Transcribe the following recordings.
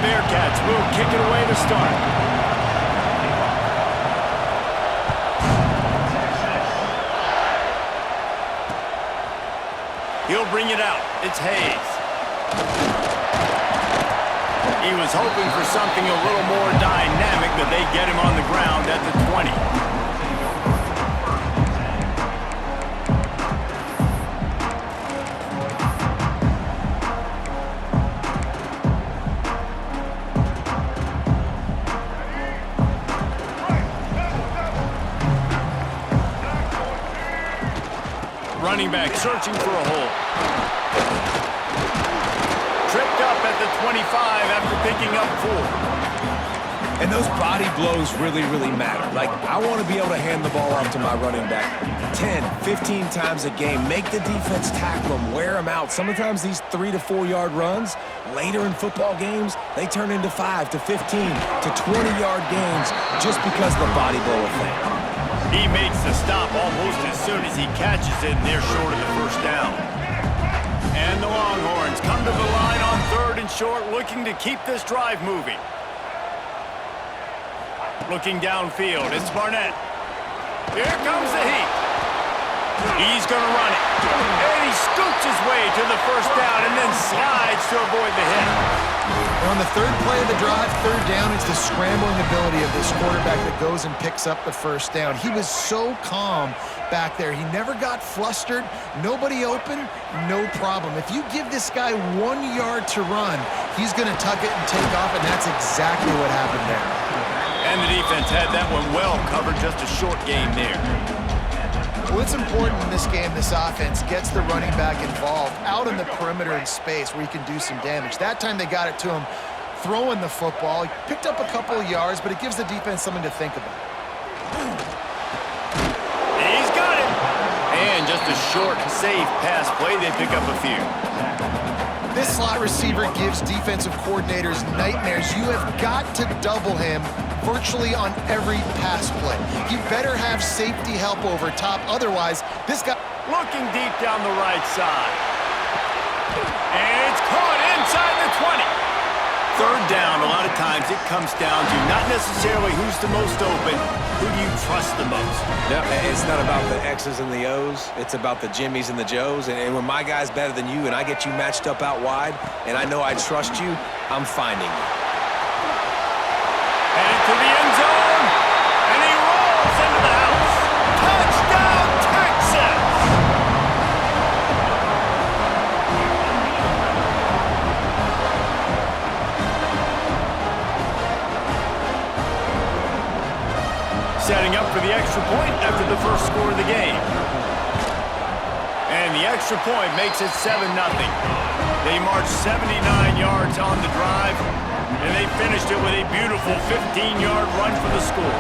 the Bearcats will kick it away to start. He'll bring it out. It's Hayes. He was hoping for something a little more dynamic, but they get him on the ground at the 20. Running back searching for a hole. Tripped up at the 25 after picking up 4. And those body blows really, really matter. Like, I want to be able to hand the ball off to my running back 10, 15 times a game. Make the defense tackle them, wear them out. Sometimes these 3 to 4 yard runs, later in football games, they turn into 5 to 15 to 20 yard gains just because of the body blow effect. He makes the stop almost as soon as he catches it, and they're short of the first down. And the Longhorns come to the line on 3rd and short, looking to keep this drive moving. Looking downfield, it's Barnett. Here comes the heat. He's going to run it. And he scoots his way to the first down and then slides to avoid the hit. On the 3rd play of the drive, 3rd down, it's the scrambling ability of this quarterback that goes and picks up the first down. He was so calm back there. He never got flustered. Nobody open, no problem. If you give this guy 1 yard to run, he's going to tuck it and take off, and that's exactly what happened there. And the defense had that one well covered, just a short game there. Well, it's important in this game this offense gets the running back involved out in the perimeter in space where he can do some damage. That time they got it to him throwing the football. He picked up a couple of yards, but it gives the defense something to think about. He's got it. And just a short, safe pass play. They pick up a few. This slot receiver gives defensive coordinators nightmares. You have got to double him virtually on every pass play. You better have safety help over top. Otherwise, this guy... Looking deep down the right side. And it's caught inside the 20. 3rd down, a lot of times it comes down to not necessarily who's the most open, who do you trust the most? No, it's not about the X's and the O's. It's about the Jimmies and the Joes. And when my guy's better than you and I get you matched up out wide and I know I trust you, I'm finding you. Headed to the end zone, and he rolls into the house. Touchdown, Texas! Setting up for the extra point after the first score of the game. And the extra point makes it 7-0. They marched 79 yards on the drive, and they finished it with a beautiful 15-yard run for the score.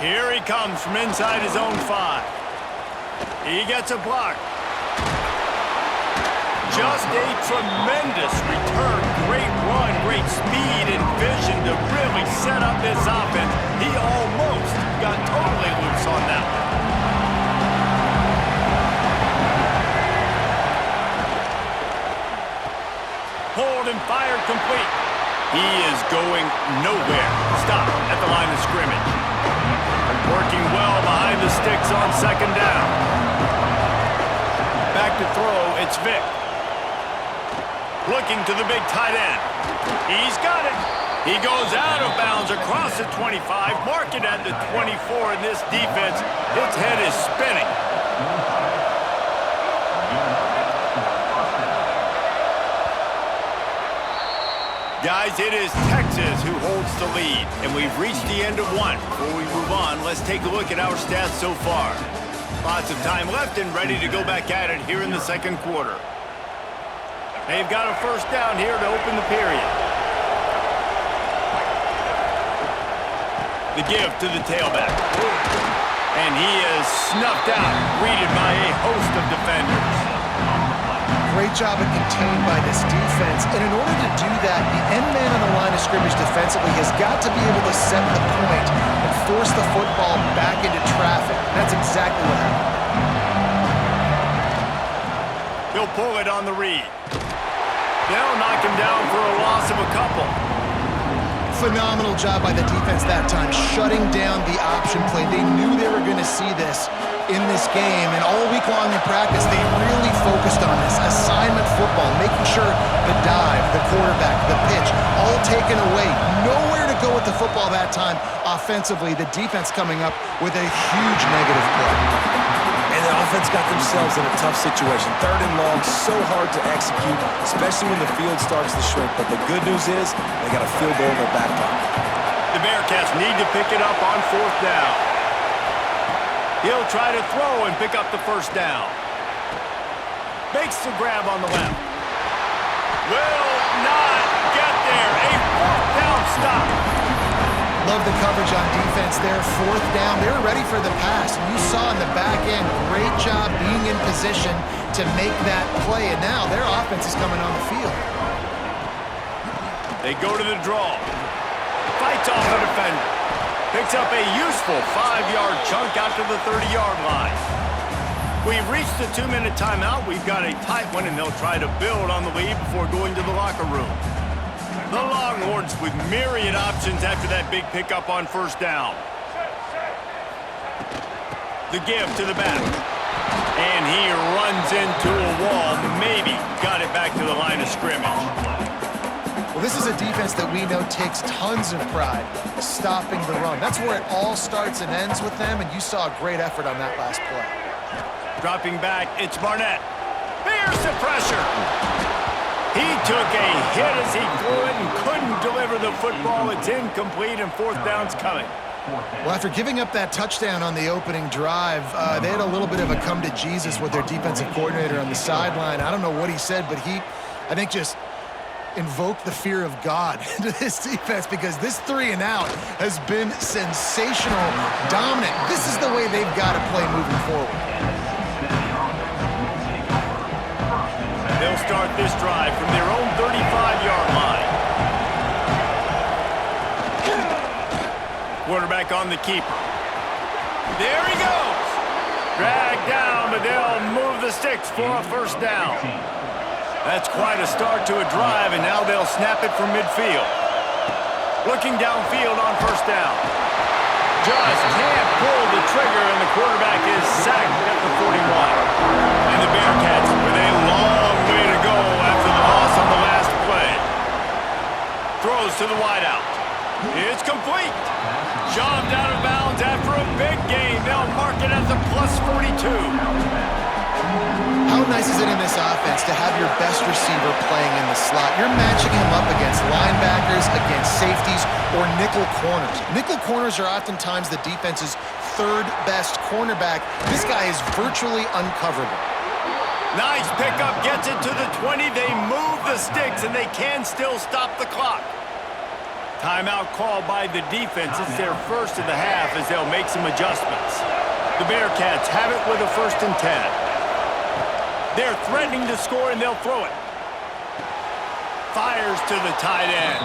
Here he comes from inside his own 5. He gets a block. Just a tremendous return. Great run, great speed and vision to really set up this offense. He almost got totally loose on that one. Hold and fire complete. He is going nowhere. Stop at the line of scrimmage. Working well behind the sticks on 2nd down. Back to throw, it's Vick. Looking to the big tight end. He's got it. He goes out of bounds across the 25, mark it at the 24, and this defense, its head is spinning. Guys, it is Texas who holds the lead, and we've reached the end of one. Before we move on, let's take a look at our stats so far. Lots of time left and ready to go back at it here in the 2nd quarter. They've got a first down here to open the period. The give to the tailback. And he is snuffed out, greeted by a host of defenders. Great job of contained by this defense. And in order to do that, the end man on the line of scrimmage defensively has got to be able to set the point and force the football back into traffic. That's exactly what happened. He'll pull it on the read. They'll knock him down for a loss of a couple. Phenomenal job by the defense that time, shutting down the option play. They knew they were going to see this in this game, and all week long in practice, they really focused on this assignment football, making sure the dive, the quarterback, the pitch, all taken away. Nowhere to go with the football that time offensively. The defense coming up with a huge negative play. And the offense got themselves in a tough situation. 3rd and long, so hard to execute, especially when the field starts to shrink. But the good news is they got a field goal in their back pocket. The Bearcats need to pick it up on 4th down. He'll try to throw and pick up the 1st down. Makes the grab on the left. Will not get there. A 4th down stop. Love the coverage on defense there. 4th down. They were ready for the pass. And you saw in the back end, great job being in position to make that play. And now their offense is coming on the field. They go to the draw. Fights off the defender. Picks up a useful 5-yard chunk out to the 30-yard line. We've reached the 2-minute timeout. We've got a tight one, and they'll try to build on the lead before going to the locker room. The Longhorns with myriad options after that big pickup on 1st down. The give to the back. And he runs into a wall. Maybe got it back to the line of scrimmage. Well, this is a defense that we know takes tons of pride stopping the run. That's where it all starts and ends with them, and you saw a great effort on that last play. Dropping back, it's Barnett. There's the pressure. He took a hit as he threw it and couldn't deliver the football. It's incomplete, and 4th down's coming. Well, after giving up that touchdown on the opening drive, they had a little bit of a come to Jesus with their defensive coordinator on the sideline. I don't know what he said, but he, I think, just invoked the fear of God into this defense, because this 3 and out has been sensational, dominant. This is the way they've got to play moving forward. They'll start this drive from their own 35-yard line. Quarterback on the keeper. There he goes. Dragged down, but they'll move the sticks for a 1st down. That's quite a start to a drive, and now they'll snap it from midfield. Looking downfield on 1st down. Just can't pull the trigger, and the quarterback is sacked at the 41. And the Bearcats with a long way to go after the loss on the last play. Throws to the wideout. It's complete. Shoved out of bounds after a big gain. They'll mark it at the +42. How nice is it in this offense to have your best receiver playing in the slot? You're matching him up against linebackers, against safeties, or nickel corners. Nickel corners are oftentimes the defense's 3rd best cornerback. This guy is virtually uncoverable. Nice pickup, gets it to the 20. They move the sticks, and they can still stop the clock. Timeout called by the defense. It's their 1st of the half as they'll make some adjustments. The Bearcats have it with a 1st and 10. They're threatening to score, and they'll throw it. Fires to the tight end.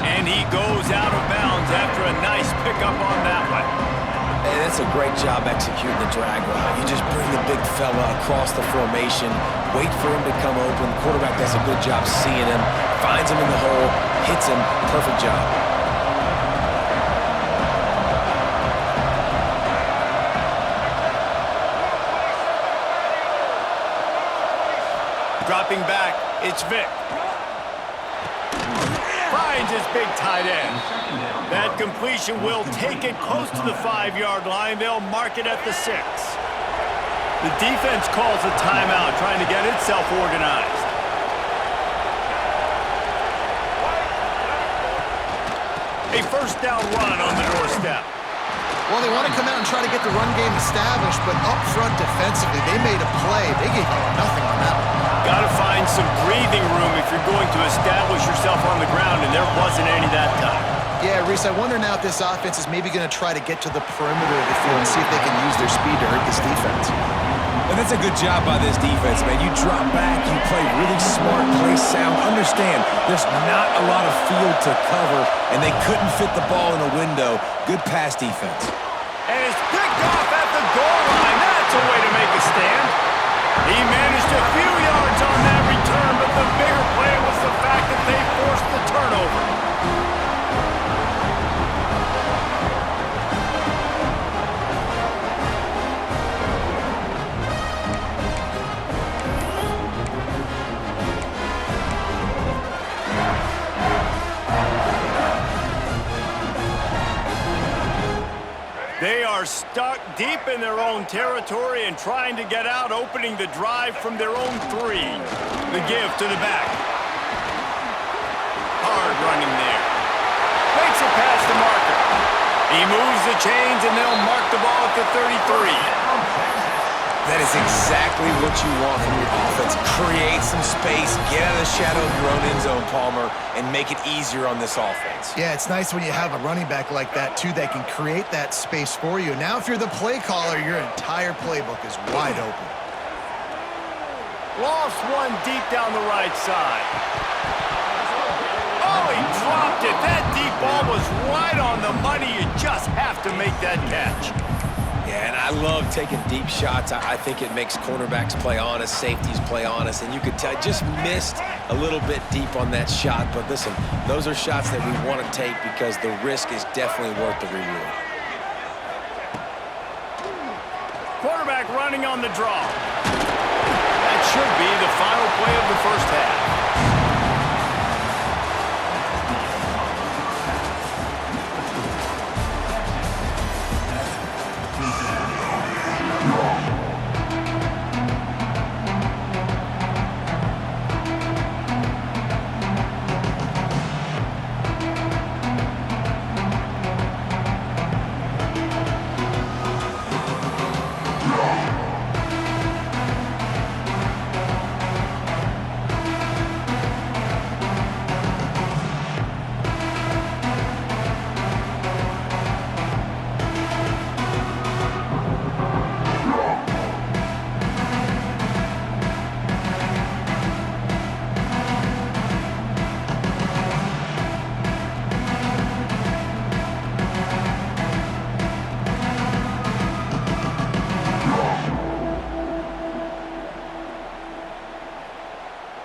And he goes out of bounds after a nice pickup on that one. And that's a great job executing the drag route. You just bring the big fella across the formation, wait for him to come open. The quarterback does a good job seeing him, finds him in the hole, hits him. Perfect job. Dropping back, it's Vick. Finds his big tight end. That completion will take it close to the 5-yard line. They'll mark it at the 6. The defense calls a timeout, trying to get itself organized. A 1st down run on the doorstep. Well, they want to come out and try to get the run game established, but up front defensively, they made a play. They gave up nothing on that one. Got to find some breathing room if you're going to establish yourself on the ground, and there wasn't any that time. Yeah, Reese, I wonder now if this offense is maybe going to try to get to the perimeter of the field and see if they can use their speed to hurt this defense. And that's a good job by this defense, man. You drop back, you play really smart, play sound. Understand, there's not a lot of field to cover, and they couldn't fit the ball in a window. Good pass defense. And it's picked off at the goal line. That's a way to make a stand. He managed a few yards on that return, but the bigger play was the fact that they forced the turnover. They are stuck deep in their own territory and trying to get out, opening the drive from their own 3. The give to the back. Hard running there. Makes it past the marker. He moves the chains, and they'll mark the ball at the 33. That is exactly what you want from your offense. Create some space, get out of the shadow of your own end zone, Palmer, and make it easier on this offense. Yeah, it's nice when you have a running back like that, too, that can create that space for you. Now, if you're the play caller, your entire playbook is wide open. Lost one deep down the right side. Oh, he dropped it. That deep ball was right on the money. You just have to make that catch. Yeah, and I love taking deep shots. I think it makes cornerbacks play honest, safeties play honest, and you could tell just missed a little bit deep on that shot. But listen, those are shots that we want to take because the risk is definitely worth the reward. Quarterback running on the draw. That should be the final play of the first half.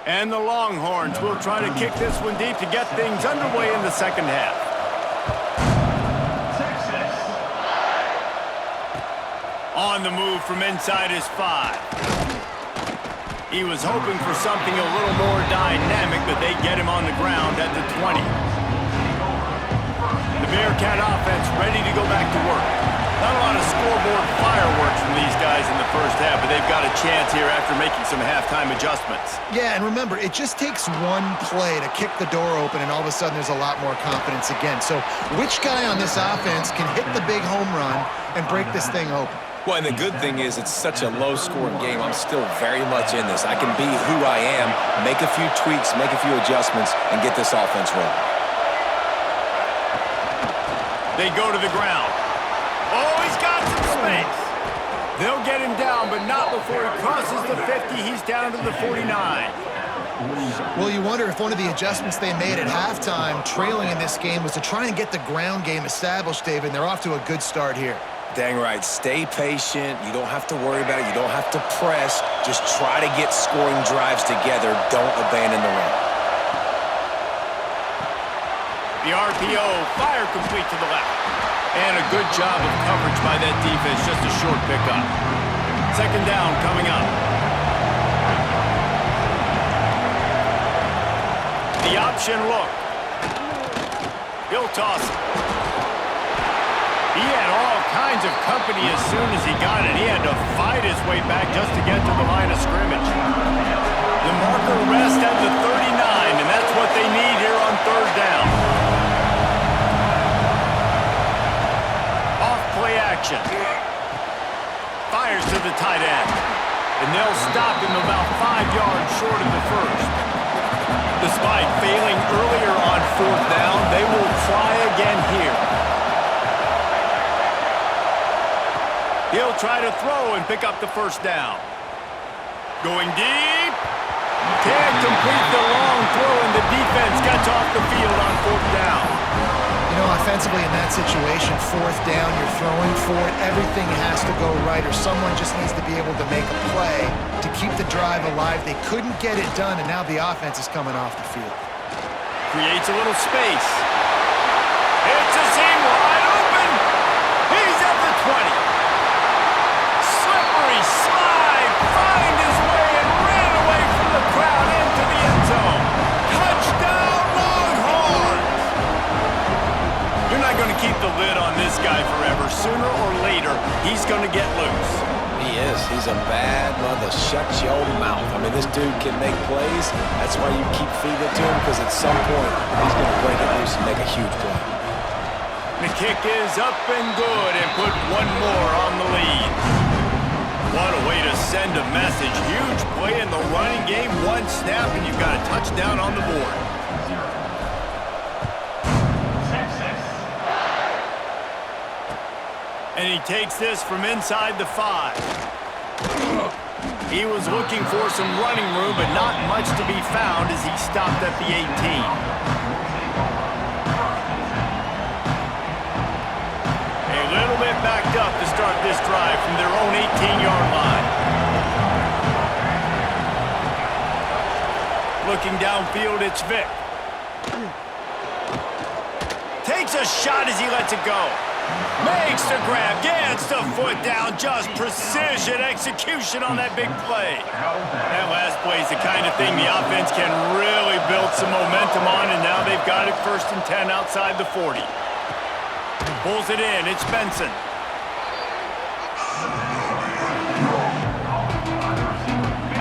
And the Longhorns will try to kick this one deep to get things underway in the second half. On the move from inside his 5. He was hoping for something a little more dynamic, but they get him on the ground at the 20. The Bearcat offense ready to go back to work. Not a lot of scoreboard fireworks from these guys in the first half, but they've got a chance here after making some halftime adjustments. Yeah, and remember, it just takes one play to kick the door open, and all of a sudden there's a lot more confidence again. So which guy on this offense can hit the big home run and break this thing open? Well, and the good thing is it's such a low-scoring game. I'm still very much in this. I can be who I am, make a few tweaks, make a few adjustments, and get this offense rolling. They go to the ground. Oh, he's got some space. They'll get him down, but not before he crosses the 50. He's down to the 49. Well, you wonder if one of the adjustments they made at halftime, trailing in this game, was to try and get the ground game established, David, and they're off to a good start here. Dang right. Stay patient. You don't have to worry about it. You don't have to press. Just try to get scoring drives together. Don't abandon the run. The RPO, fire complete to the left. And a good job of coverage by that defense, just a short pickup. Second down coming up. The option look. He'll toss it. He had all kinds of company as soon as he got it. He had to fight his way back just to get to the line of scrimmage. The marker rests at the 39, and that's what they need here on third down. Off-play action. Fires to the tight end. And they'll stop him about 5 yards short of the first. Despite failing earlier on fourth down, they will try again here. He'll try to throw and pick up the first down. Going deep. Can't complete the long throw, and the defense gets off the field on fourth down. You know, defensively in that situation, fourth down, you're throwing for it, everything has to go right, or someone just needs to be able to make a play to keep the drive alive. They couldn't get it done, and now the offense is coming off the field. Creates a little space. It's a seam wide open. He's at the 20. Slippery slide, find his way and ran away from the crowd into the end zone. Touchdown, Longhorns! You're not going to keep the lid on this guy forever. Sooner or later, he's going to get loose. He is. He's a bad mother. Shut your mouth. I mean, this dude can make plays. That's why you keep feeding it to him, because at some point, he's going to break it loose and make a huge play. The kick is up and good and put one more on the lead. What a way to send a message. Huge play in the running game. One snap and you've got a touchdown on the board. And he takes this from inside the 5. He was looking for some running room, but not much to be found as he stopped at the 18. A little bit backed up to start this drive from their own 18-yard line. Looking downfield, it's Vick. Takes a shot as he lets it go. Makes the grab, gets the foot down, just precision execution on that big play. That last play is the kind of thing the offense can really build some momentum on, and now they've got it 1st and 10 outside the 40. Pulls it in, it's Benson.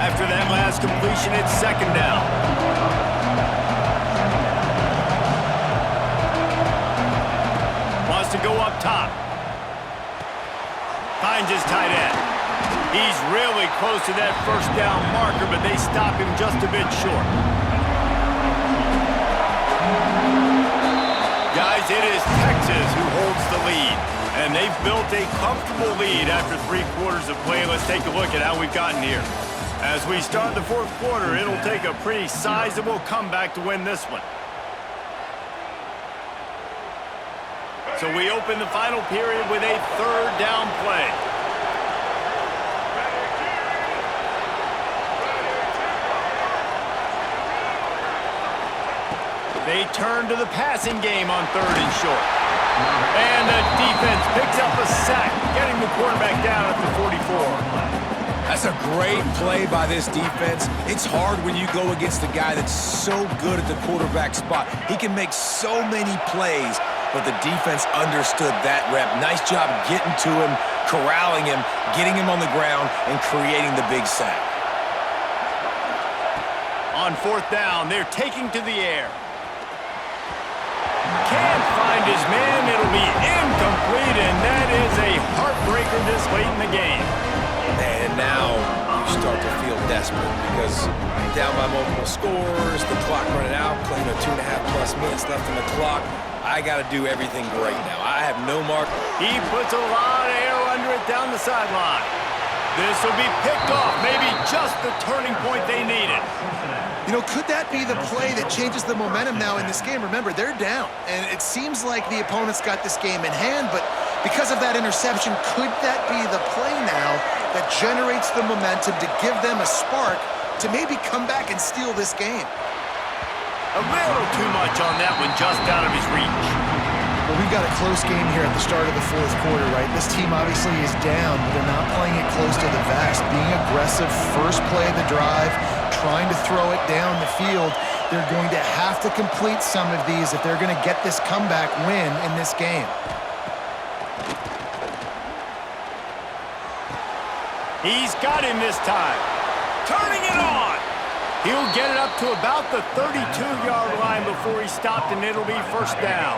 After that last completion, it's 2nd down. To go up top. Finds his tight end. He's really close to that 1st down marker, but they stop him just a bit short. Guys, it is Texas who holds the lead, and they've built a comfortable lead after 3 quarters of play. Let's take a look at how we've gotten here. As we start the 4th quarter, it'll take a pretty sizable comeback to win this one. So we open the final period with a 3rd down play. They turn to the passing game on 3rd and short. And the defense picks up a sack, getting the quarterback down at the 44. That's a great play by this defense. It's hard when you go against a guy that's so good at the quarterback spot. He can make so many plays, but the defense understood that rep. Nice job getting to him, corralling him, getting him on the ground, and creating the big sack. On 4th down, they're taking to the air. Can't find his man. It'll be incomplete, and that is a heartbreaker this late in the game. And now you start to feel desperate because down by multiple scores, the clock running out, claim 2.5+ minutes left on the clock. I got to do everything great now. I have no mark. He puts a lot of air under it down the sideline. This will be picked off, maybe just the turning point they needed. You know, could that be the play that changes the momentum now in this game? Remember, they're down, and it seems like the opponent's got this game in hand, but because of that interception, could that be the play now that generates the momentum to give them a spark to maybe come back and steal this game? A little too much on that one, just out of his reach. Well, we've got a close game here at the start of the 4th quarter, right? This team obviously is down, but they're not playing it close to the vest. Being aggressive, first play of the drive, trying to throw it down the field. They're going to have to complete some of these if they're going to get this comeback win in this game. He's got him this time. Turning it on. He'll get it up to about the 32-yard line before he stopped, and it'll be 1st down.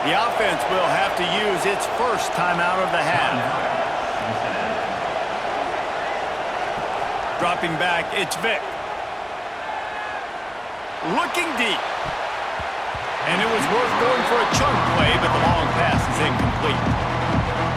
The offense will have to use its first timeout of the half. Dropping back, it's Vick. Looking deep. And it was worth going for a chunk play, but the long pass is incomplete.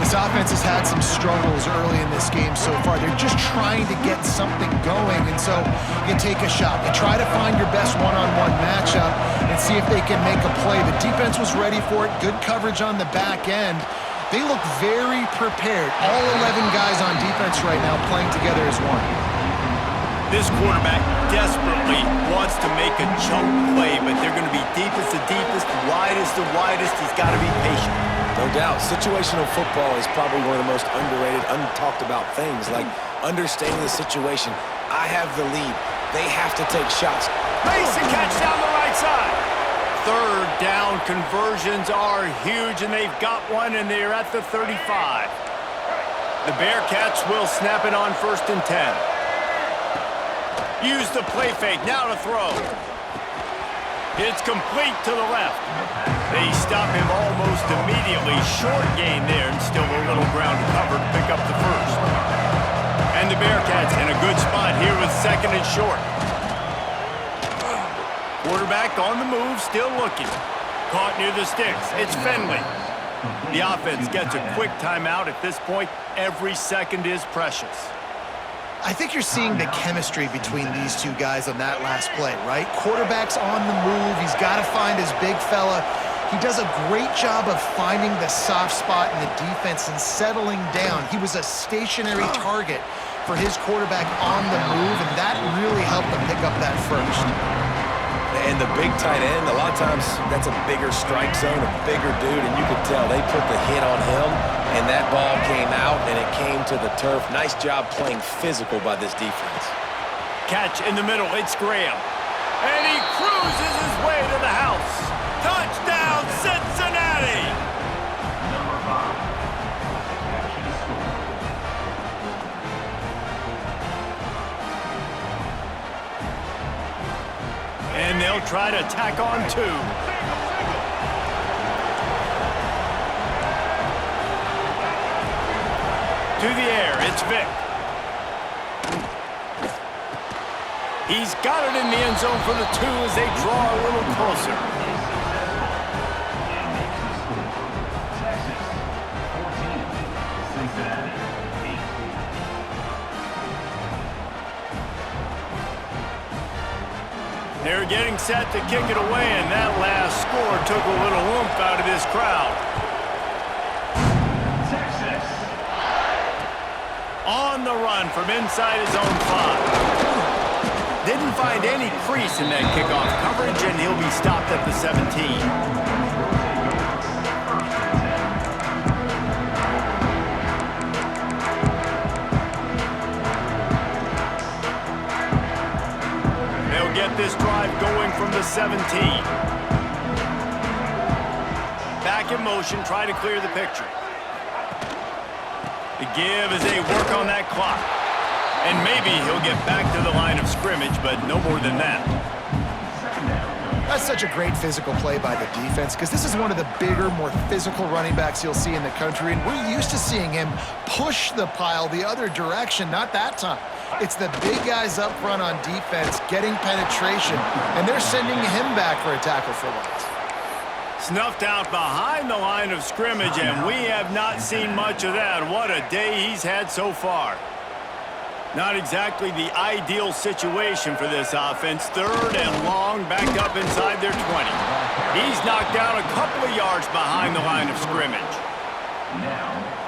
This offense has had some struggles early in this game so far. They're just trying to get something going, and so you take a shot. You try to find your best one-on-one matchup and see if they can make a play. The defense was ready for it. Good coverage on the back end. They look very prepared. All 11 guys on defense right now playing together as one. This quarterback desperately wants to make a chunk play, but they're going to be deepest to deepest, widest to widest. He's got to be patient. No doubt. Situational football is probably one of the most underrated, untalked about things, like understanding the situation. I have the lead. They have to take shots. Mason catch down the right side. Third down conversions are huge, and they've got one, and they're at the 35. The Bearcats will snap it on 1st and 10. Use the play fake, now to throw. It's complete to the left. They stop him almost immediately. Short gain there, and still a little ground to cover to pick up the first. And the Bearcats in a good spot here with 2nd and short. Quarterback on the move, still looking. Caught near the sticks. It's Finley. The offense gets a quick timeout at this point. Every second is precious. I think you're seeing the chemistry between these two guys on that last play, right? Quarterback's on the move. He's got to find his big fella. He does a great job of finding the soft spot in the defense and settling down. He was a stationary target for his quarterback on the move, and that really helped him pick up that first. And the big tight end, a lot of times that's a bigger strike zone, a bigger dude, and you could tell they put the hit on him, and that ball came out, and it came to the turf. Nice job playing physical by this defense. Catch in the middle, it's Graham. And he cruises his way to the house. Touchdown, Cincinnati! And they'll try to tack on 2. To the air, it's Vick. He's got it in the end zone for the 2 as they draw a little closer. They're getting set to kick it away, and that last score took a little oomph out of this crowd. On the run from inside his own 5. Didn't find any crease in that kickoff coverage, and he'll be stopped at the 17. Get this drive going from the 17. Back in motion, try to clear the picture. The give as they work on that clock. And maybe he'll get back to the line of scrimmage, but no more than that. That's such a great physical play by the defense, because this is one of the bigger, more physical running backs you'll see in the country, and we're used to seeing him push the pile the other direction. Not that time. It's the big guys up front on defense getting penetration, and they're sending him back for a tackle for loss. Snuffed out behind the line of scrimmage, and we have not seen much of that. What a day he's had so far. Not exactly the ideal situation for this offense. 3rd and long, back up inside their 20. He's knocked down a couple of yards behind the line of scrimmage.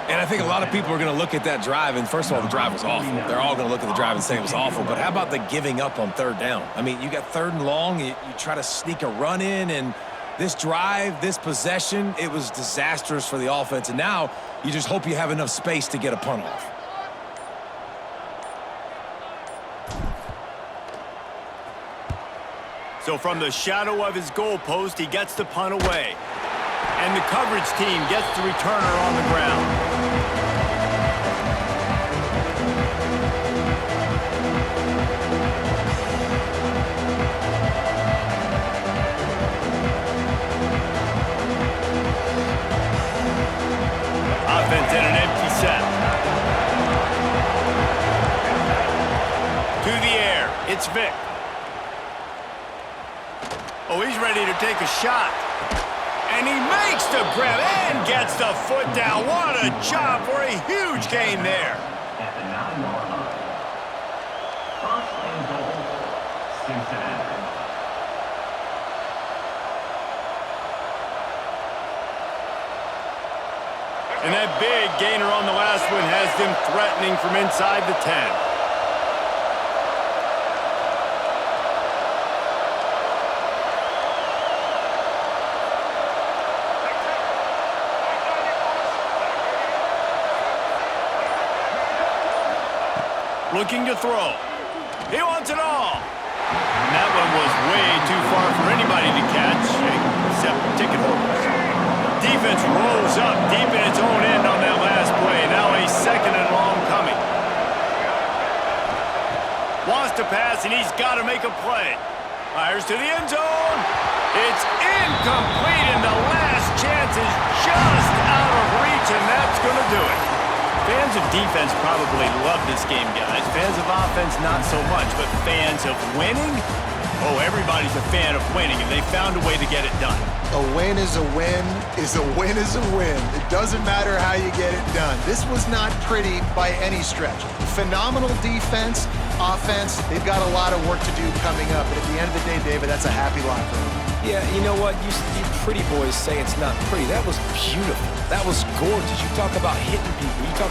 And I think a lot of people are going to look at that drive, and first of all, the drive was awful. They're all going to look at the drive and say it was awful, but how about the giving up on 3rd down? I mean, you got 3rd and long, you try to sneak a run in, and this drive, this possession, it was disastrous for the offense, and now you just hope you have enough space to get a punt off. So from the shadow of his goalpost, he gets the punt away. And the coverage team gets the returner on the ground. Offense in an empty set. To the air, it's Vick. Oh, he's ready to take a shot. And he makes the grab and gets the foot down. What a job for a huge gain there. At the 9-yard line. First and goal, Cincinnati. And that big gainer on the last one has them threatening from inside the 10. Looking to throw. He wants it all. And that one was way too far for anybody to catch, except ticket holders. Defense rolls up deep in its own end on that last play. Now a second and long coming. Wants to pass, and he's got to make a play. Fires to the end zone. It's incomplete, and the last chance is just out of reach, and that's going to do it. Fans of defense probably love this game, guys. Fans of offense, not so much. But fans of winning? Oh, everybody's a fan of winning, and they found a way to get it done. A win is a win is a win is a win. It doesn't matter how you get it done. This was not pretty by any stretch. Phenomenal defense, offense. They've got a lot of work to do coming up. But at the end of the day, David, that's a happy lot for them. Yeah, you know what? You pretty boys say it's not pretty. That was beautiful. That was gorgeous. You talk about hitting people. You talk